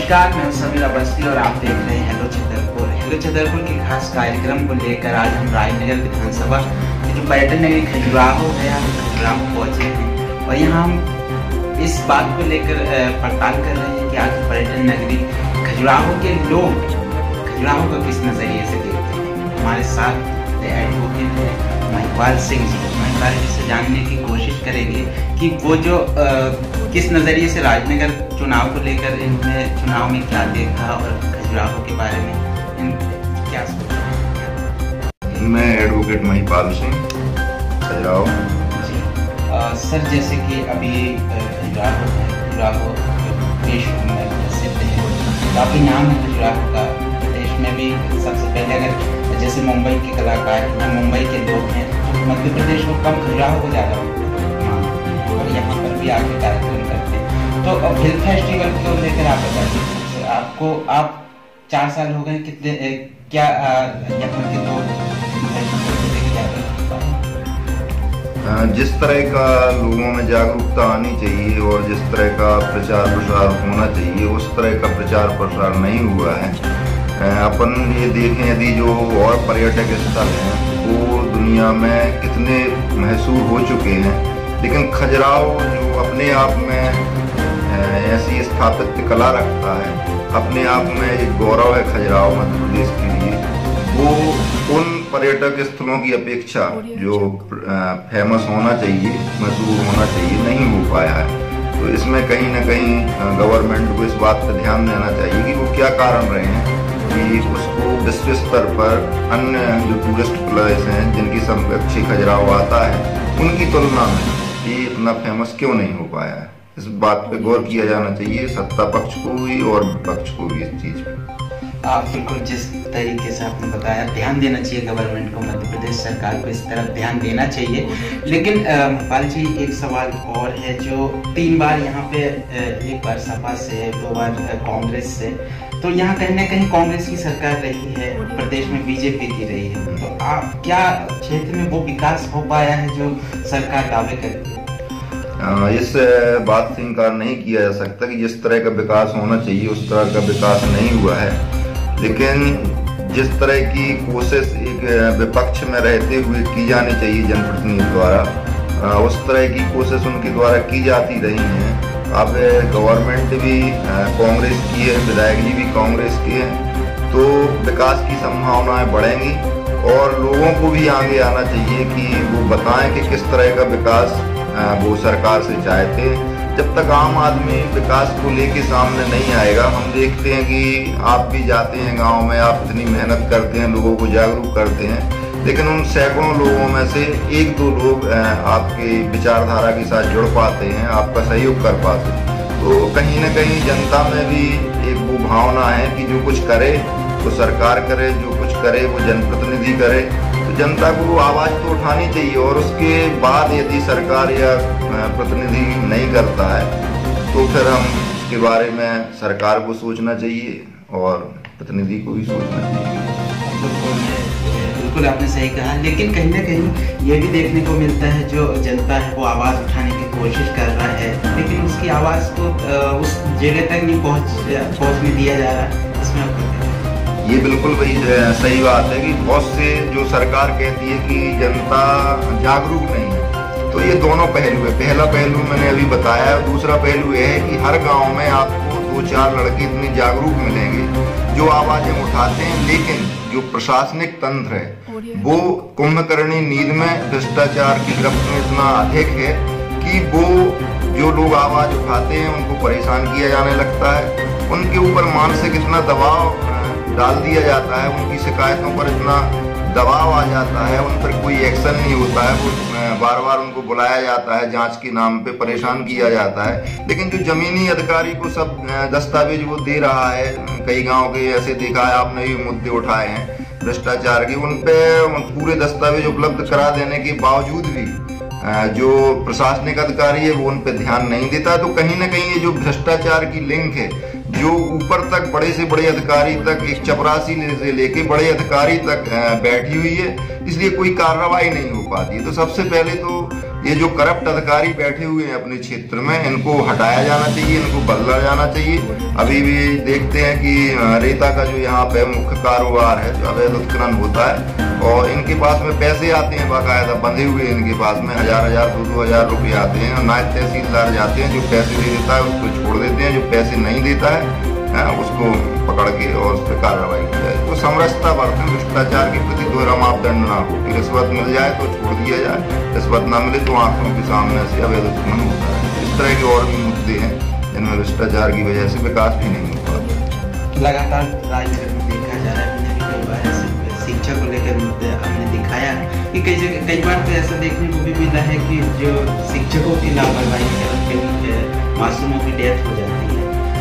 नमस्कार, मैं समीर अवस्थी और आप देख रहे हैं हेलो छतरपुर। हेलो छतरपुर के खास कार्यक्रम को लेकर आज हम राजनगर विधानसभा की जो पर्यटन नगरी खजुराहो है, हम खजुराहो पहुंचे हैं और यहाँ हम इस बात को लेकर पड़ताल कर रहे हैं कि आखिर पर्यटन नगरी खजुराहो के लोग खजुराहो को किस नजरिए से देखते हैं। हमारे साथ एडवोकेट है महिपाल सिंह जी। महिपाल जी से जानने की कोशिश करेंगे कि वो जो किस नज़रिए से राजनगर चुनाव को लेकर इन्होंने चुनाव में क्या देखा और खजुराहो के बारे में क्या सोचा। मैं एडवोकेट महिपाल सिंह, खजुराहो जी। सर, जैसे कि अभी खजुराहो विश्व में प्रसिद्ध है, काफ़ी नाम है खजुराहो का। प्रदेश में भी सबसे पहले अगर जैसे मुंबई के कलाकार या मुंबई के लोग हैं तो मध्य प्रदेश को कम खजुराहो को ज़्यादा और यहाँ पर भी आके कार्यक्रम करते हैं। तो फिल्म फेस्टिवल को लेकर आप बताइए, आपको आप 4 साल हो गए, कितने क्या यहाँ के लोग जिस तरह का लोगों में जागरूकता आनी चाहिए और जिस तरह का प्रचार प्रसार होना चाहिए उस तरह का प्रचार प्रसार नहीं हुआ है। अपन ये देखें यदि जो और पर्यटक स्थल हैं वो दुनिया में कितने मशहूर हो चुके हैं, लेकिन खजुराहो जो अपने आप में ऐसी स्थापत्य कला रखता है, अपने आप में एक गौरव है खजुराहो मध्य प्रदेश के लिए, वो उन पर्यटक स्थलों की अपेक्षा जो फेमस होना चाहिए, मशहूर होना चाहिए, नहीं हो पाया है। तो इसमें कहीं ना कहीं गवर्नमेंट को इस बात पर ध्यान देना चाहिए कि वो क्या कारण रहे हैं कि उसको विश्व स्तर पर अन्य जो टूरिस्ट प्लेस हैं जिनकी समकक्ष खजुराहो आता है उनकी तुलना में ये इतना फेमस क्यों नहीं हो पाया है। इस बात पे गौर किया जाना चाहिए, सत्ता पक्ष को भी और विपक्ष को भी इस चीज पे। आप बिल्कुल जिस तरीके से आपने बताया, ध्यान देना चाहिए गवर्नमेंट को, मध्य प्रदेश सरकार को इस तरफ ध्यान देना चाहिए। लेकिन महिपाल जी, एक सवाल और है जो 3 बार यहाँ पे, एक बार सपा से, 2 बार कांग्रेस से, तो यहाँ कहीं ना कहीं कांग्रेस की सरकार रही है, प्रदेश में बीजेपी की रही है। तो आप क्या क्षेत्र में वो विकास हो पाया है जो सरकार दावे करती है? इस बात से इनकार नहीं किया जा सकता कि जिस तरह का विकास होना चाहिए उस तरह का विकास नहीं हुआ है, लेकिन जिस तरह की कोशिश एक विपक्ष में रहते हुए की जानी चाहिए जनप्रतिनिधि द्वारा, उस तरह की कोशिश उनके द्वारा की जाती रही है। अब गवर्नमेंट भी कांग्रेस की है, विधायक जी भी कांग्रेस के हैं, तो विकास की संभावनाएं बढ़ेंगी और लोगों को भी आगे आना चाहिए कि वो बताएं कि किस तरह का विकास वो सरकार से चाहते हैं। जब तक आम आदमी विकास को लेके सामने नहीं आएगा, हम देखते हैं कि आप भी जाते हैं गांव में, आप इतनी मेहनत करते हैं, लोगों को जागरूक करते हैं, लेकिन उन सैकड़ों लोगों में से 1-2 लोग आपके विचारधारा के साथ जुड़ पाते हैं, आपका सहयोग कर पाते हैं। तो कहीं ना कहीं जनता में भी एक वो भावना है कि जो कुछ करे वो सरकार करे, जो कुछ करे वो जनप्रतिनिधि करे। तो जनता को आवाज तो उठानी चाहिए और उसके बाद यदि सरकार या प्रतिनिधि नहीं करता है तो फिर हम इसके बारे में सरकार को सोचना चाहिए और प्रतिनिधि को भी सोचना चाहिए। बिल्कुल आपने सही कहा, लेकिन कहीं ना कहीं ये भी देखने को मिलता है जो जनता है वो आवाज़ उठाने की कोशिश कर रहा है, लेकिन उसकी आवाज़ को उस जगह तक नहीं पहुँचने दिया जा रहा है। इसमें ये बिल्कुल वही सही बात है कि बहुत से जो सरकार कहती है कि जनता जागरूक नहीं है, तो ये दोनों पहलू है। पहला पहलू मैंने अभी बताया, दूसरा पहलू ये है कि हर गांव में आपको 2-4 लड़के इतने जागरूक मिलेंगे जो आवाजें उठाते हैं, लेकिन जो प्रशासनिक तंत्र है वो कुंभकर्णी नींद में, भ्रष्टाचार की गिरफ्त में इतना अधिक है कि वो जो लोग आवाज उठाते हैं उनको परेशान किया जाने लगता है, उनके ऊपर मानसिक इतना दबाव डाल दिया जाता है, उनकी शिकायतों पर इतना दबाव आ जाता है, उन पर कोई एक्शन नहीं होता है, वो बार बार उनको बुलाया जाता है, जांच के नाम पे परेशान किया जाता है। लेकिन जो जमीनी अधिकारी को सब दस्तावेज वो दे रहा है, कई गांव के ऐसे देखा है आपने, ये मुद्दे उठाए हैं भ्रष्टाचार के, उन पे पूरे दस्तावेज उपलब्ध करा देने के बावजूद भी जो प्रशासनिक अधिकारी है वो उन पे ध्यान नहीं देता। तो कहीं ना कहीं ये जो भ्रष्टाचार की लिंक है जो ऊपर तक बड़े से बड़े अधिकारी तक, एक चपरासी से लेके बड़े अधिकारी तक बैठी हुई है, इसलिए कोई कार्रवाई नहीं हो पाती है। तो सबसे पहले तो ये जो करप्ट अधिकारी बैठे हुए हैं अपने क्षेत्र में, इनको हटाया जाना चाहिए, इनको बदला जाना चाहिए। अभी भी देखते हैं कि रेता का जो यहाँ पे मुख्य कारोबार है, जो अवैध उत्खनन होता है, और इनके पास में पैसे आते हैं बाकायदा बंधे हुए, इनके पास में 1000 2-2000 रुपये आते हैं, और नायब तहसीलदार जाते हैं, जो पैसे दे देता है उसको छोड़ देते हैं, जो पैसे नहीं देता है उसको पकड़ के और उस पर कार्रवाई की जाए। तो समरसता बरतें, भ्रष्टाचार के प्रति दोहरा मापदंड ना हो कि रिश्वत मिल जाए तो छोड़ दिया जाए, रिश्वत ना मिले तो आंखों के सामने से अवैध उत्खनन होता है। इस तरह के और भी मुद्दे हैं जिनमें भ्रष्टाचार की वजह से विकास भी नहीं हो पाता। लगातार राजनीति में देखा जा रहा है, कई बार शिक्षा को लेकर मुद्दे आपने दिखाया कि कई बार तो ऐसा देखने को भी मिला है कि जो शिक्षकों की लापरवाही है, मासूमों की डेथ हो जाती है।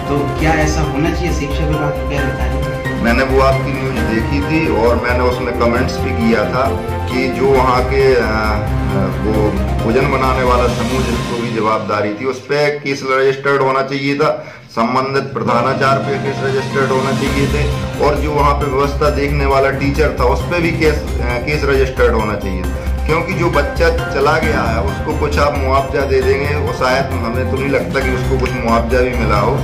तो क्या ऐसा होना चाहिए? शिक्षा विभाग को क्या बताया? मैंने वो आपकी न्यूज देखी थी और मैंने उसमें कमेंट्स भी किया था कि जो वहाँ के वो भोजन बनाने वाला समूह जिसको भी जवाबदारी थी, उस पर केस रजिस्टर्ड होना चाहिए था, संबंधित प्रधानाचार्य पे केस रजिस्टर्ड होना चाहिए थे, और जो वहाँ पे व्यवस्था देखने वाला टीचर था उस पर भी केस रजिस्टर्ड होना चाहिए, क्योंकि जो बच्चा चला गया है उसको कुछ आप मुआवजा दे देंगे, वो शायद हमें तो नहीं लगता कि उसको कुछ मुआवजा भी मिला हो।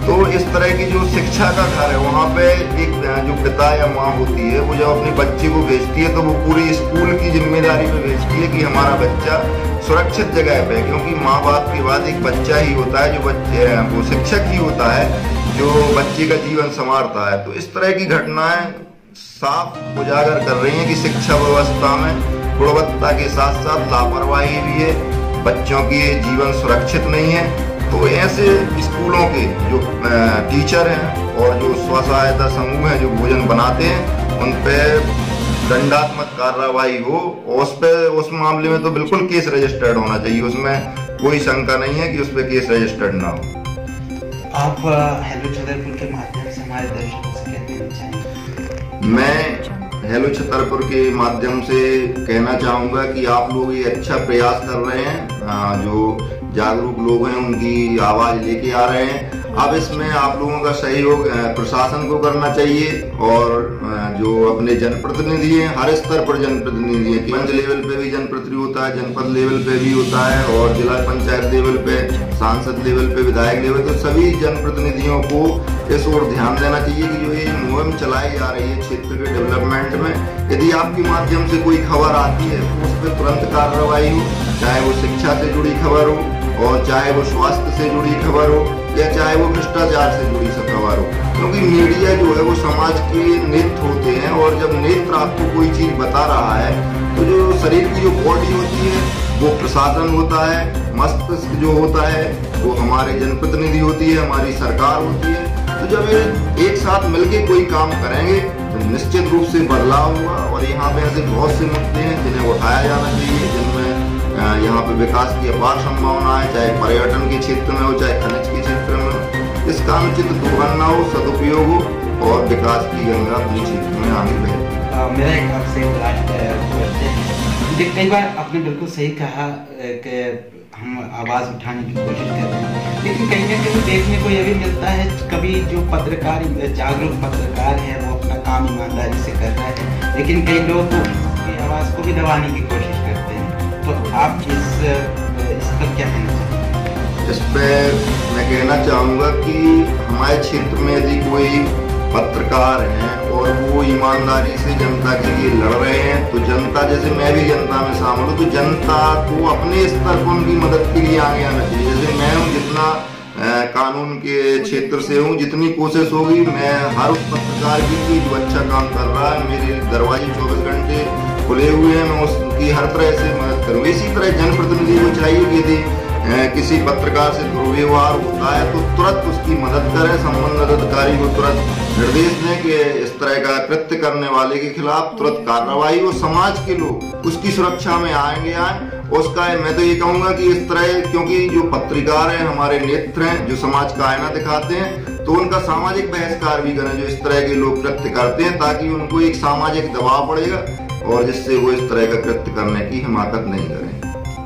तो इस तरह की जो शिक्षा का घर है, वहाँ पे एक जो पिता या माँ होती है, वो जब अपने बच्चे को भेजती है तो वो पूरी स्कूल की जिम्मेदारी पे भेजती है कि हमारा बच्चा सुरक्षित जगह पे, क्योंकि माँ बाप के बाद एक बच्चा ही होता है, जो बच्चे वो शिक्षक ही होता है जो बच्चे का जीवन संवारता है। तो इस तरह की घटनाएं साफ उजागर कर रही हैं कि शिक्षा व्यवस्था में गुणवत्ता के साथ साथ लापरवाही भी है, बच्चों की जीवन सुरक्षित नहीं है। तो ऐसे स्कूलों के जो टीचर हैं और जो स्व सहायता समूह हैं जो भोजन बनाते हैं, उन पे दंडात्मक कार्रवाई हो, और उस मामले में तो बिल्कुल केस रजिस्टर्ड होना चाहिए, उसमें कोई शंका नहीं है कि उस पर केस रजिस्टर्ड ना हो। आप हेलो छतरपुर के माध्यम से हमारे दर्शकों से क्या कहना चाहेंगे? मैं हेलो छतरपुर के माध्यम से कहना चाहूँगा कि आप लोग ये अच्छा प्रयास कर रहे हैं, जो जागरूक लोग हैं उनकी आवाज लेके आ रहे हैं। अब इसमें आप लोगों का सहयोग प्रशासन को करना चाहिए, और जो अपने जनप्रतिनिधि हैं, हर स्तर पर जनप्रतिनिधि है, मंच लेवल पे भी जनप्रतिनिधि होता है, जनपद लेवल पे भी होता है, और जिला पंचायत लेवल पे, सांसद लेवल पे, विधायक लेवल, तो सभी जनप्रतिनिधियों को इस ओर ध्यान देना चाहिए कि जो ये मुहिम चलाई जा रही है क्षेत्र के डेवलपमेंट में, यदि आपके माध्यम से कोई खबर आती है तो उस पर तुरंत कार्रवाई हो, चाहे वो शिक्षा से जुड़ी खबर हो, और चाहे वो स्वास्थ्य से जुड़ी खबर हो, या चाहे वो भ्रष्टाचार से जुड़ी खबर हो, क्योंकि मीडिया जो है वो समाज के नेत्र होते हैं, और जब नेत्र आपको कोई चीज बता रहा है तो जो शरीर की जो बॉडी होती है वो प्रशासन होता है, मस्तिष्क जो होता है वो हमारे जनप्रतिनिधि होती है, हमारी सरकार होती है। तो जब ये एक साथ मिलके कोई काम करेंगे तो निश्चित रूप से बदलाव होगा, और यहाँ पे ऐसे बहुत से मुद्दे हैं जिन्हें उठाया जाना चाहिए, जिनमें यहाँ पे विकास की अपार संभावना है, चाहे पर्यटन के क्षेत्र में हो, चाहे खनिज के क्षेत्र में हो। इसका अनुचित दोहन ना हो, सदुपयोग हो, और विकास की गंगा अपने क्षेत्र में आगे बहे। मेरा एक आपसे कई बार आपने बिल्कुल सही कहा कि हम आवाज उठाने की कोशिश कर रहे हैं, लेकिन कहीं ना कहीं देखने को यह भी मिलता है, कभी जो पत्रकार, जागरूक पत्रकार है, वो अपना काम ईमानदारी से कर रहा है, लेकिन कई लोग उसकी आवाज को भी दबाने की कोशिश करते हैं। तो आप इस पर क्या कहना चाहेंगे? इस पर मैं कहना चाहूँगा कि हमारे क्षेत्र में यदि कोई पत्रकार हैं और वो ईमानदारी से जनता के लिए लड़ रहे हैं, तो जनता, जैसे मैं भी जनता में शामिल हूँ, तो जनता को अपने स्तर पर उनकी मदद के लिए आगे आना चाहिए। जैसे मैं हूँ, जितना कानून के क्षेत्र से हूँ, जितनी कोशिश होगी मैं हर उस पत्रकार की जो अच्छा काम कर रहा है, मेरे दरवाजे 24 घंटे खुले हुए हैं, मैं उसकी हर तरह से मदद करूँ। इसी तरह जनप्रतिनिधि को चाहिए कि यदि किसी पत्रकार से दुर्व्यवहार होता है तो तुरंत उसकी मदद करें, संबंधित अधिकारी को तुरंत निर्देश दें कि इस तरह का कृत्य करने वाले के खिलाफ तुरंत कार्रवाई हो, समाज के लोग उसकी सुरक्षा में आएंगे। उसका मैं तो ये कहूँगा कि इस तरह, क्योंकि जो पत्रकार हैं हमारे नेत्र हैं, जो समाज का आईना दिखाते हैं, तो उनका सामाजिक बहिष्कार भी करें जो इस तरह के लोग कृत्य करते हैं, ताकि उनको एक सामाजिक दबाव पड़ेगा और जिससे वो इस तरह का कृत्य करने की हिमाकत नहीं करें।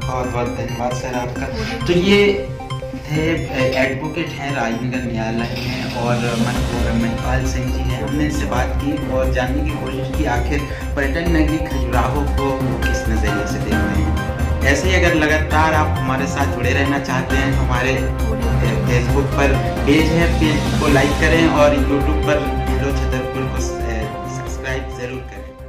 बहुत बहुत धन्यवाद सर आपका। तो ये थे एडवोकेट हैं राजनगर न्यायालय में, और महिपाल सिंह जी हैं। हमने इनसे बात की और जानने की कोशिश की आखिर पर्यटन नगरी खजुराहो को किस नजरिए से देखते हैं। ऐसे ही अगर लगातार आप हमारे साथ जुड़े रहना चाहते हैं तो हमारे फेसबुक पर पेज है, पेज को लाइक करें और यूट्यूब पर हेलो छतरपुर को सब्सक्राइब जरूर करें।